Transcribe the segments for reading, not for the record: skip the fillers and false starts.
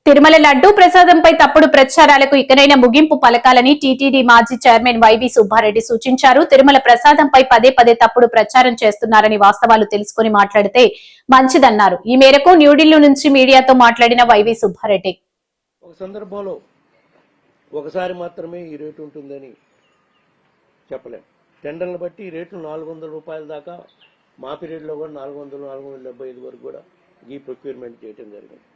తిరుమల లడ్డూ ప్రసాదంపై తప్పుడు ప్రచారాలకు ఇకనైనా ముగింపు పలకాలని టీటీడీ మాజీ చైర్మన్ వైవి సుబ్బారెడ్డి సూచించారు. తిరుమల ప్రసాదంపై పదే పదే తప్పుడు ప్రచారం చేస్తున్నారని వాస్తవాలు తెలుసుకుని మాట్లాడితే మంచిదన్నారు. ఈ మేరకు న్యూఢిల్లీ నుంచి మీడియాతో మాట్లాడిన వైవి సుబ్బారెడ్డి ఒక సందర్భంలో ఒకసారి మాత్రమే ఈ రేటు ఉంటుందని చెప్పలేం. టెండర్లను బట్టి ఈ రేట్లు ₹400 దాకా మా పీరియడ్లో కూడా 400, 475 వరకు కూడా ఈ ప్రొక్యూర్మెంట్ చేయడం జరిగింది.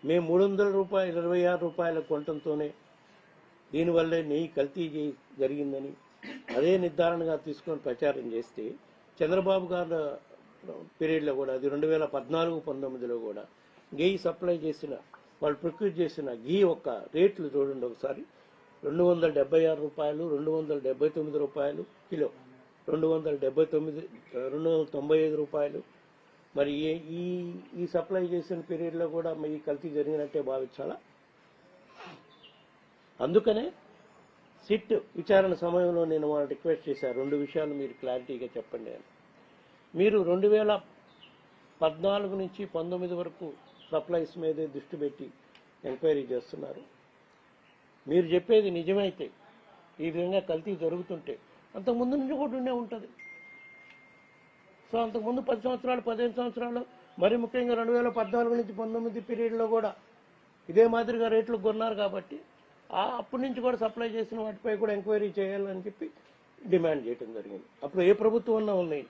మేము ₹300, ₹26 కొనటంతోనే దీనివల్లే నెయ్యి కల్తీ జరిగిందని అదే నిర్ధారణగా తీసుకొని ప్రచారం చేస్తే చంద్రబాబు గారు పీరియడ్లో కూడా అది 2014-19లో కూడా గీ సప్లై చేసిన వాళ్ళు ప్రొక్యూర్ చేసిన గీ యొక్క రేట్లు చూడండి ఒకసారి. ₹276, ₹279 కిలో, ₹295. మరి ఈ సప్లై చేసిన పీరియడ్లో కూడా ఈ కల్తీ జరిగినట్టే భావించాలా? అందుకనే సిట్ విచారణ సమయంలో నేను వాళ్ళని రిక్వెస్ట్ చేశాను, 2 విషయాలు మీరు క్లారిటీగా చెప్పండి అని. మీరు 2014 నుంచి 19 వరకు సప్లైస్ మీదే దృష్టి పెట్టి ఎంక్వైరీ చేస్తున్నారు. మీరు చెప్పేది నిజమైతే ఈ విధంగా కల్తీ జరుగుతుంటే అంతకుముందు నుంచి కూడా ఉంటుంది. సో అంతకుముందు 10 సంవత్సరాలు, 15 సంవత్సరాలు, మరి ముఖ్యంగా 2014 నుంచి 19 పీరియడ్లో కూడా ఇదే మాదిరిగా రేట్లు కొన్నారు కాబట్టి అప్పటి నుంచి కూడా సప్లై చేసిన వాటిపై కూడా ఎంక్వైరీ చేయాలని చెప్పి డిమాండ్ చేయడం జరిగింది. అప్పుడు ఏ ప్రభుత్వం అన్నా ఉన్నాయి.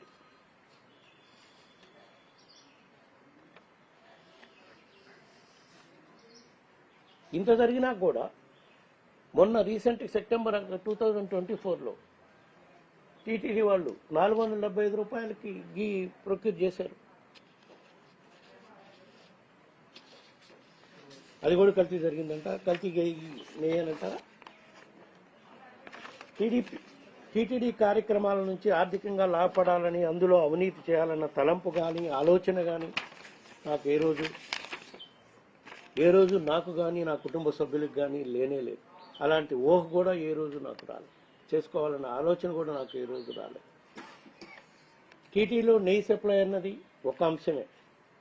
ఇంత జరిగినా కూడా మొన్న రీసెంట్ సెప్టెంబర్ 2024లో టీటీడీ వాళ్ళు ₹475కి గీ ప్రొక్యూర్ చేశారు. అది కూడా కల్తీ జరిగిందంట. కల్తీ నేయనంటారా? టీటీడీ కార్యక్రమాల నుంచి ఆర్థికంగా లాభపడాలని, అందులో అవినీతి చేయాలన్న తలంపు కానీ ఆలోచన కానీ నాకు ఏ రోజు నాకు కానీ నా కుటుంబ సభ్యులకు కానీ లేనే లేదు. అలాంటి ఊహ కూడా ఏ రోజు నాకు రాలేదు. చేసుకోవాలన్న ఆలోచన కూడా నాకు ఏ రోజు రాలేదు. టీటీలో నెయ్యి సప్లై అన్నది ఒక అంశమే.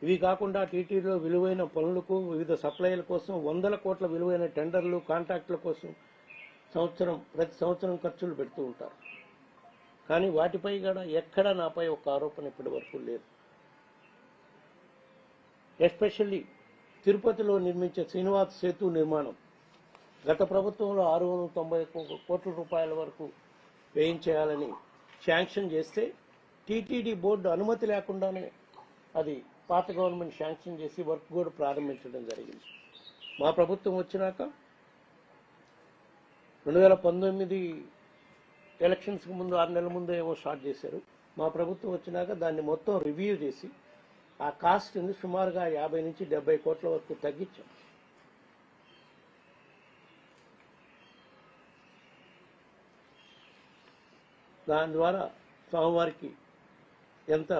ఇవి కాకుండా టీటీలో విలువైన పనులకు, వివిధ సప్లైల కోసం 100 కోట్ల విలువైన టెండర్లు, కాంట్రాక్టుల కోసం ప్రతి సంవత్సరం ఖర్చులు పెడుతూ ఉంటారు. కానీ వాటిపై కూడా ఎక్కడా నాపై ఒక ఆరోపణ ఇప్పటి వరకు లేదు. ఎస్పెషల్లీ తిరుపతిలో నిర్మించే శ్రీనివాస సేతు నిర్మాణం గత ప్రభుత్వంలో ₹690 కోట్ల వరకు వేయించేయాలని శాంక్షన్ చేస్తే టీటీడీ బోర్డు అనుమతి లేకుండానే అది పాత గవర్నమెంట్ శాంక్షన్ చేసి వర్క్ కూడా ప్రారంభించడం జరిగింది. మా ప్రభుత్వం వచ్చినాక 2019 ఎలక్షన్స్కి ముందు 6 నెలల ముందే ఏమో స్టార్ట్ చేశారు. మా ప్రభుత్వం వచ్చినాక దాన్ని మొత్తం రివ్యూ చేసి ఆ కాస్ట్ని సుమారుగా 50 నుంచి 70 కోట్ల వరకు తగ్గించాం. దాని ద్వారా స్వామివారికి ఎంత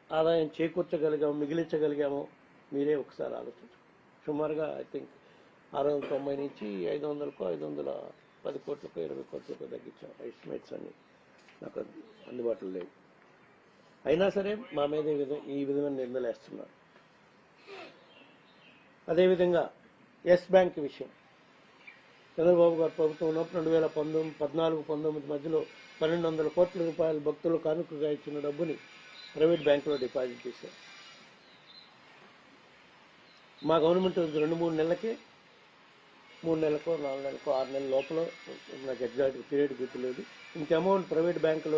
ఆదాయం చేకూర్చగలిగామో, మిగిలించగలిగామో మీరే ఒకసారి ఆలోచించండి. సుమారుగా ఐ థింక్ 690 నుంచి 500కో, 510 కోట్లకో, 20 కోట్లకో తగ్గించాం. ఎస్టిమేట్స్ అన్ని నాకు అందుబాటులో లేవు. అయినా సరే మా మీద ఈ విధమైన నిర్ణయాలు వేస్తున్నారు. అదేవిధంగా ఎస్ బ్యాంక్ విషయం, చంద్రబాబు గారు ప్రభుత్వం ఉన్నప్పుడు 2014-19 మధ్యలో ₹1,200 కోట్ల భక్తులు కానుకగా ఇచ్చిన డబ్బుని ప్రైవేట్ బ్యాంకులో డిపాజిట్ చేశారు. మా గవర్నమెంట్ 2-3 నెలలకే, 3 నెలలకో, 4 నెలలకో, 6 నెలల లోపల, నాకు ఎగ్జాక్ట్ పీరియడ్ గుర్తులేదు, ఇంత అమౌంట్ ప్రైవేట్ బ్యాంకులో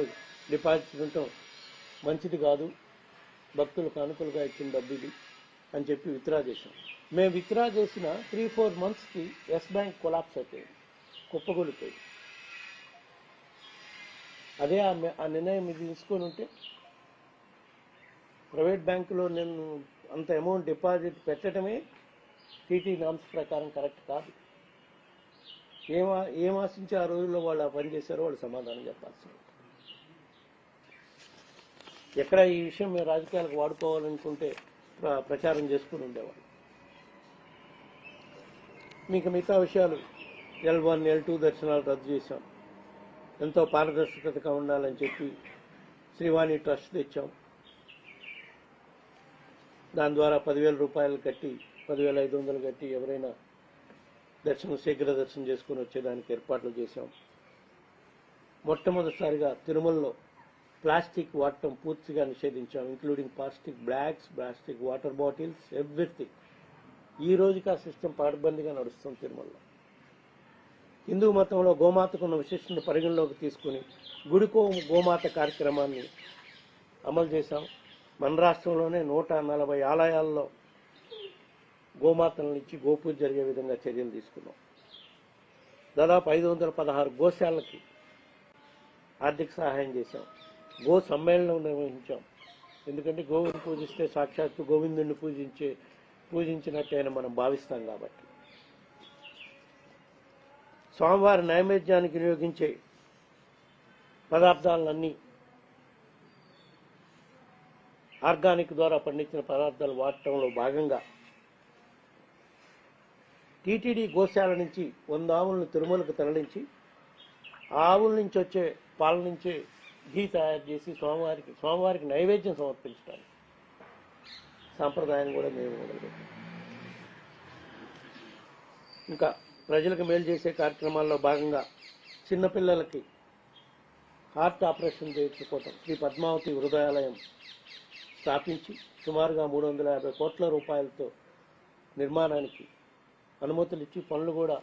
డిపాజిట్ ఉండటం మంచిది కాదు, భక్తులు కానుకలుగా ఇచ్చిన డబ్బు ఇది అని చెప్పి విత్డ్రా చేశాం. మేము విత్డ్రా చేసిన 3-4 మంత్స్కి ఎస్ బ్యాంక్ కొలాప్స్ అయిపోయింది, కుప్పగొలిపోయింది. అదే ఆ నిర్ణయం ఇది తీసుకొని ఉంటే ప్రైవేట్ బ్యాంకులో నేను అంత అమౌంట్ డిపాజిట్ పెట్టడమే టీటీ నామ్స్ ప్రకారం కరెక్ట్ కాదు. ఏం ఆశించి ఆ రోజుల్లో వాళ్ళు ఆ పని చేశారో వాళ్ళు సమాధానం చెప్పాల్సింది. ఎక్కడ ఈ విషయం మేము రాజకీయాలకు వాడుకోవాలనుకుంటే ప్రచారం చేసుకుని ఉండేవాళ్ళు. మీకు మిగతా విషయాలు L1, L2 దర్శనాలు రద్దు చేశాం. ఎంతో పారదర్శకతగా ఉండాలని చెప్పి శ్రీవాణి ట్రస్ట్ తెచ్చాం. దాని ద్వారా 10,000 రూపాయలు కట్టి 10,500 కట్టి ఎవరైనా దర్శనం శీఘ్ర దర్శనం చేసుకుని వచ్చేదానికి ఏర్పాట్లు చేశాం. మొట్టమొదటిసారిగా తిరుమలలో ప్లాస్టిక్ వాడటం పూర్తిగా నిషేధించాం, including plastic bags, plastic water bottles, everything. ఈ రోజుకి ఆ సిస్టమ్ పకడ్బందీగా నడుస్తుంది తిరుమలలో. హిందూ మతంలో గోమాతకు ఉన్న విశిష్టను పరిగణలోకి తీసుకుని గుడికో గోమాత కార్యక్రమాన్ని అమలు చేశాం. మన రాష్ట్రంలోనే 140 ఆలయాల్లో గోమాతలను ఇచ్చి గోపూజ జరిగే విధంగా చర్యలు తీసుకున్నాం. దాదాపు 516 గోశాలకి ఆర్థిక సహాయం చేశాం. గో సమ్మేళనం నిర్వహించాం. ఎందుకంటే గోవుని పూజిస్తే సాక్షాత్తు గోవిందుడిని పూజించినట్టే అని మనం భావిస్తాం కాబట్టి. స్వామివారి నైవేద్యానికి వినియోగించే పదార్థాలన్నీ ఆర్గానిక్ ద్వారా పండించిన పదార్థాలు వాడటంలో భాగంగా టీటీడీ గోశాల నుంచి 100 ఆవులను తిరుమలకు తరలించి ఆ ఆవుల నుంచి వచ్చే పాల నుంచి ఘీ తయారు చేసి స్వామివారికి నైవేద్యం సమర్పించడానికి సాంప్రదాయం కూడా మేము మొదలుపెట్టాం. ఇంకా ప్రజలకు మేలు చేసే కార్యక్రమాల్లో భాగంగా చిన్నపిల్లలకి హార్ట్ ఆపరేషన్ చేయించుకోవటం శ్రీ పద్మావతి హృదయాలయం స్థాపించి సుమారుగా 350 కోట్ల రూపాయలతో నిర్మాణానికి అనుమతులు ఇచ్చి పనులు కూడా